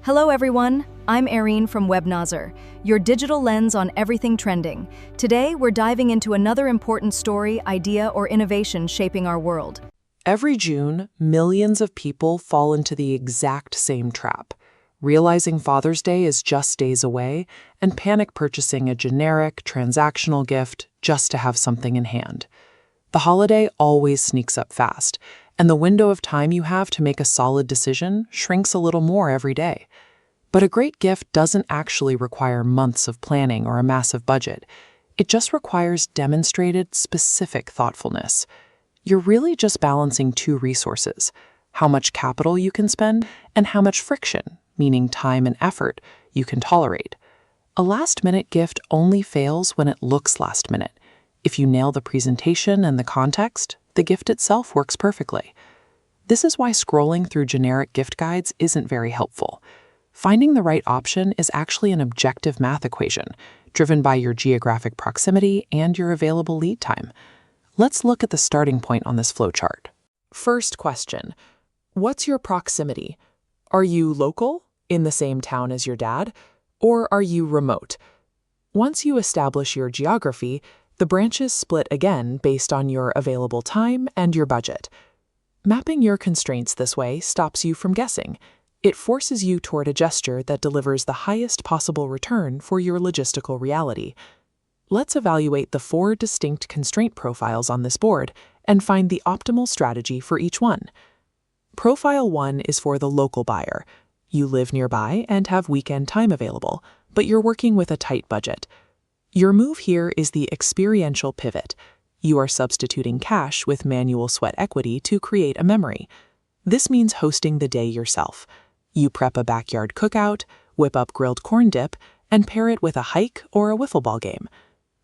Hello everyone, I'm Erin from WebNazar, your digital lens on everything trending. Today, we're diving into another important story, idea, or innovation shaping our world. Every June, millions of people fall into the exact same trap, realizing Father's Day is just days away and panic purchasing a generic, transactional gift just to have something in hand. The holiday always sneaks up fast, and the window of time you have to make a solid decision shrinks a little more every day. But a great gift doesn't actually require months of planning or a massive budget. It just requires demonstrated, specific thoughtfulness. You're really just balancing two resources: how much capital you can spend and how much friction, meaning time and effort, you can tolerate. A last-minute gift only fails when it looks last minute. If you nail the presentation and the context, the gift itself works perfectly. This is why scrolling through generic gift guides isn't very helpful. Finding the right option is actually an objective math equation, driven by your geographic proximity and your available lead time. Let's look at the starting point on this flowchart. First question: what's your proximity? Are you local, in the same town as your dad, or are you remote? Once you establish your geography, the branches split again based on your available time and your budget. Mapping your constraints this way stops you from guessing. It forces you toward a gesture that delivers the highest possible return for your logistical reality. Let's evaluate the 4 distinct constraint profiles on this board and find the optimal strategy for each one. Profile 1 is for the local buyer. You live nearby and have weekend time available, but you're working with a tight budget. Your move here is the experiential pivot. You are substituting cash with manual sweat equity to create a memory. This means hosting the day yourself. You prep a backyard cookout, whip up grilled corn dip, and pair it with a hike or a wiffle ball game.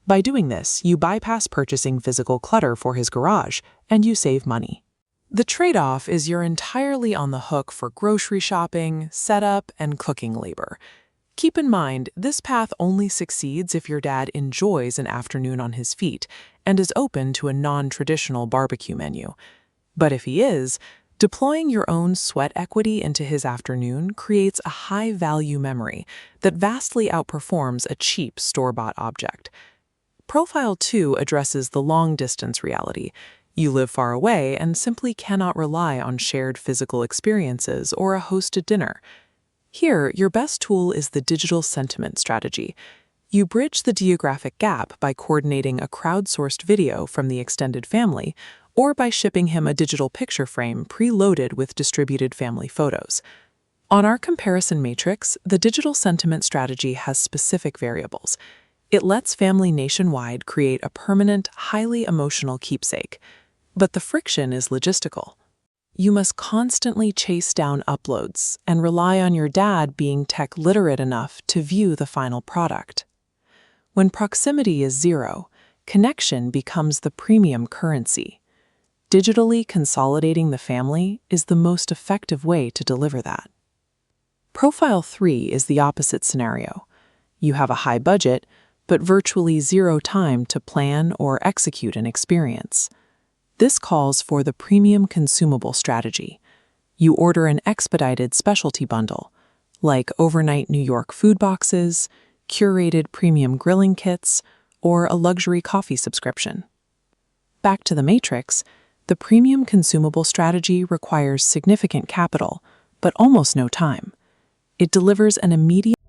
By doing this, you bypass purchasing physical clutter for his garage, and you save money. The trade-off is you're entirely on the hook for grocery shopping, setup, and cooking labor. Keep in mind, this path only succeeds if your dad enjoys an afternoon on his feet and is open to a non-traditional barbecue menu. But if he is, deploying your own sweat equity into his afternoon creates a high-value memory that vastly outperforms a cheap store-bought object. Profile 2 addresses the long-distance reality. You live far away and simply cannot rely on shared physical experiences or a hosted dinner. Here, your best tool is the digital sentiment strategy. You bridge the geographic gap by coordinating a crowdsourced video from the extended family or by shipping him a digital picture frame preloaded with distributed family photos. On our comparison matrix, the digital sentiment strategy has specific variables. It lets family nationwide create a permanent, highly emotional keepsake. But the friction is logistical. You must constantly chase down uploads and rely on your dad being tech literate enough to view the final product. When proximity is 0, connection becomes the premium currency. Digitally consolidating the family is the most effective way to deliver that. Profile 3 is the opposite scenario. You have a high budget, but virtually 0 time to plan or execute an experience. This calls for the premium consumable strategy. You order an expedited specialty bundle, like overnight New York food boxes, curated premium grilling kits, or a luxury coffee subscription. Back to the matrix, the premium consumable strategy requires significant capital, but almost no time. It delivers an immediate